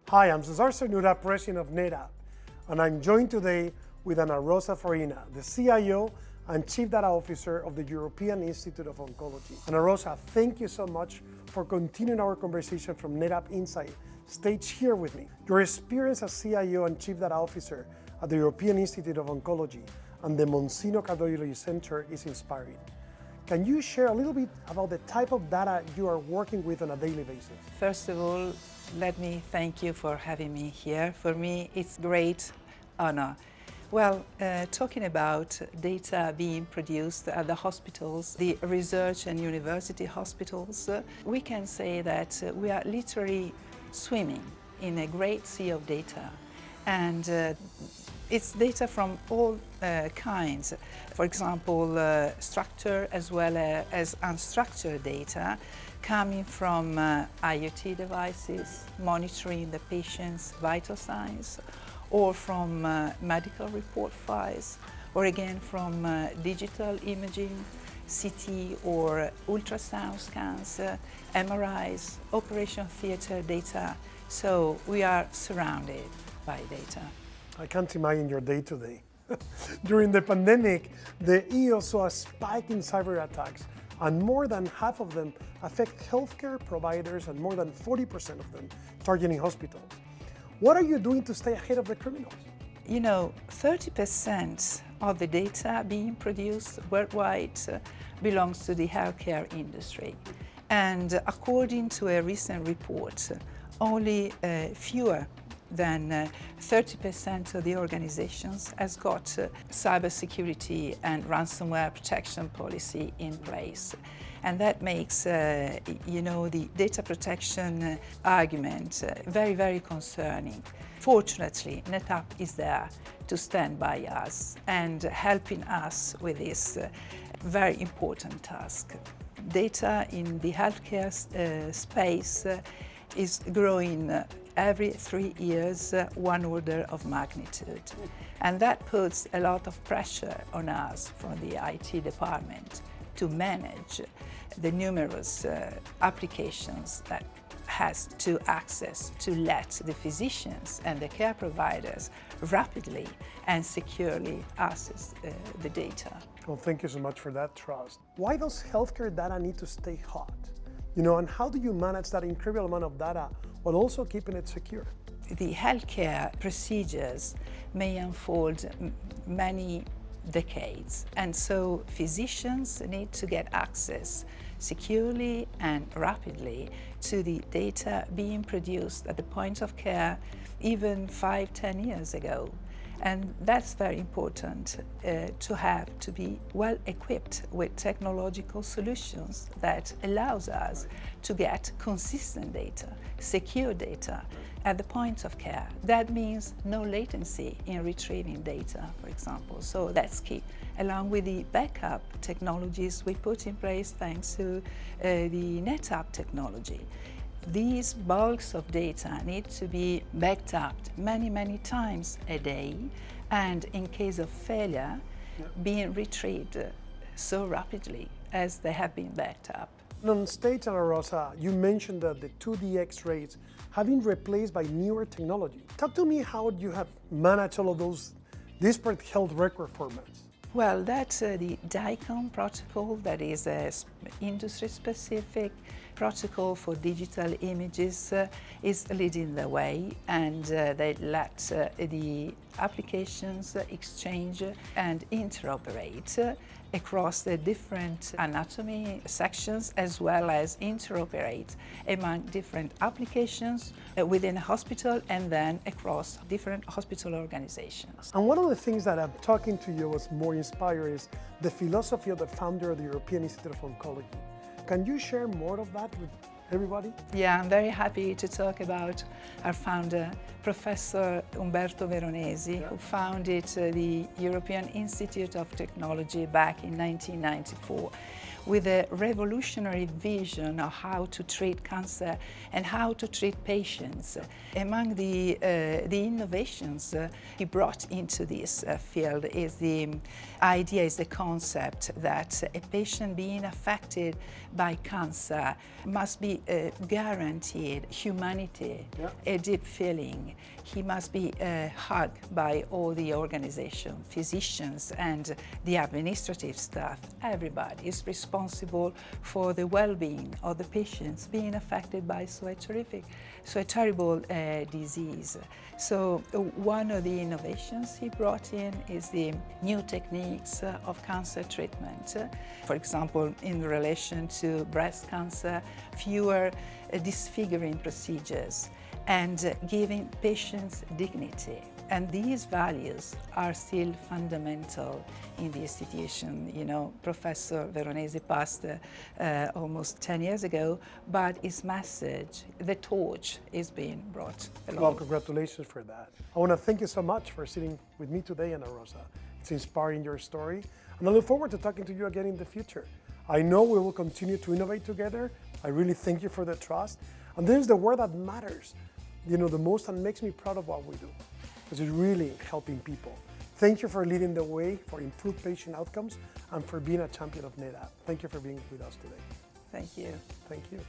Hi, I'm César Cernuda, President of NetApp, and I'm joined today with Annarosa Farina, the CIO and Chief Data Officer of the European Institute of Oncology. Annarosa, thank you so much for continuing our conversation from NetApp Insight stage here with me. Your experience as CIO and Chief Data Officer at the European Institute of Oncology and the Monzino Cardiology Center is inspiring. Can you share a little bit about the type of data you are working with on a daily basis? First of all, let me thank you for having me here. For me, it's a great honor. Well, talking about data being produced at the hospitals, the research and university hospitals, we can say that we are literally swimming in a great sea of data. And it's data from all kinds. For example, structured as well as unstructured data coming from IoT devices, monitoring the patient's vital signs, or from medical report files, or again from digital imaging, CT or ultrasound scans, MRIs, operation theater data. So we are surrounded by data. I can't imagine your day-to-day. During the pandemic, the EU saw a spike in cyber attacks, and more than half of them affect healthcare providers and more than 40% of them targeting hospitals. What are you doing to stay ahead of the criminals? You know, 30% of the data being produced worldwide belongs to the healthcare industry. And according to a recent report, only fewer than 30% of the organizations has got cybersecurity and ransomware protection policy in place. And that makes, the data protection argument very, very concerning. Fortunately, NetApp is there to stand by us and helping us with this very important task. Data in the healthcare space is growing every 3 years, one order of magnitude. And that puts a lot of pressure on us from the IT department to manage the numerous applications that has to access to let the physicians and the care providers rapidly and securely access the data. Well, thank you so much for that trust. Why does healthcare data need to stay hot? And how do you manage that incredible amount of data while also keeping it secure? The healthcare procedures may unfold many decades, and so physicians need to get access securely and rapidly to the data being produced at the point of care even 5-10 years ago. And that's very important to be well equipped with technological solutions that allows us to get consistent data, secure data at the point of care. That means no latency in retrieving data, for example. So that's key, along with the backup technologies we put in place thanks to the NetApp technology. These bulks of data need to be backed up many, many times a day, and in case of failure, being retrieved so rapidly as they have been backed up. On stage, Annarosa, you mentioned that the 2D X-rays have been replaced by newer technology. Talk to me how you have managed all of those disparate health record formats. Well, that's the DICOM protocol, that is an industry-specific protocol for digital images, is leading the way, and they let the applications exchange and interoperate across the different anatomy sections, as well as interoperate among different applications within a hospital and then across different hospital organizations. And one of the things that I'm talking to you was more inspired is the philosophy of the founder of the European Institute of Oncology. Can you share more of that with everybody? Yeah, I'm very happy to talk about our founder, Professor Umberto Veronesi, who founded the European Institute of Technology back in 1994 with a revolutionary vision of how to treat cancer and how to treat patients. Among the innovations he brought into this field is the concept that a patient being affected by cancer must be be guaranteed humanity, a deep feeling. He must be hugged by all the organization, physicians and the administrative staff. Everybody is responsible for the well-being of the patients being affected by so a terrible disease. So one of the innovations he brought in is the new techniques of cancer treatment. For example, in relation to breast cancer, fewer disfiguring procedures and giving patients dignity. And these values are still fundamental in the institution. You know, Professor Veronesi passed almost 10 years ago, but his message, the torch, is being brought along. Well, congratulations for that. I want to thank you so much for sitting with me today, Annarosa. It's inspiring your story, and I look forward to talking to you again in the future. I know we will continue to innovate together. I really thank you for the trust. And this is the word that matters, you know, the most and makes me proud of what we do, because it's really helping people. Thank you for leading the way for improved patient outcomes and for being a champion of NetApp. Thank you for being with us today. Thank you. Thank you.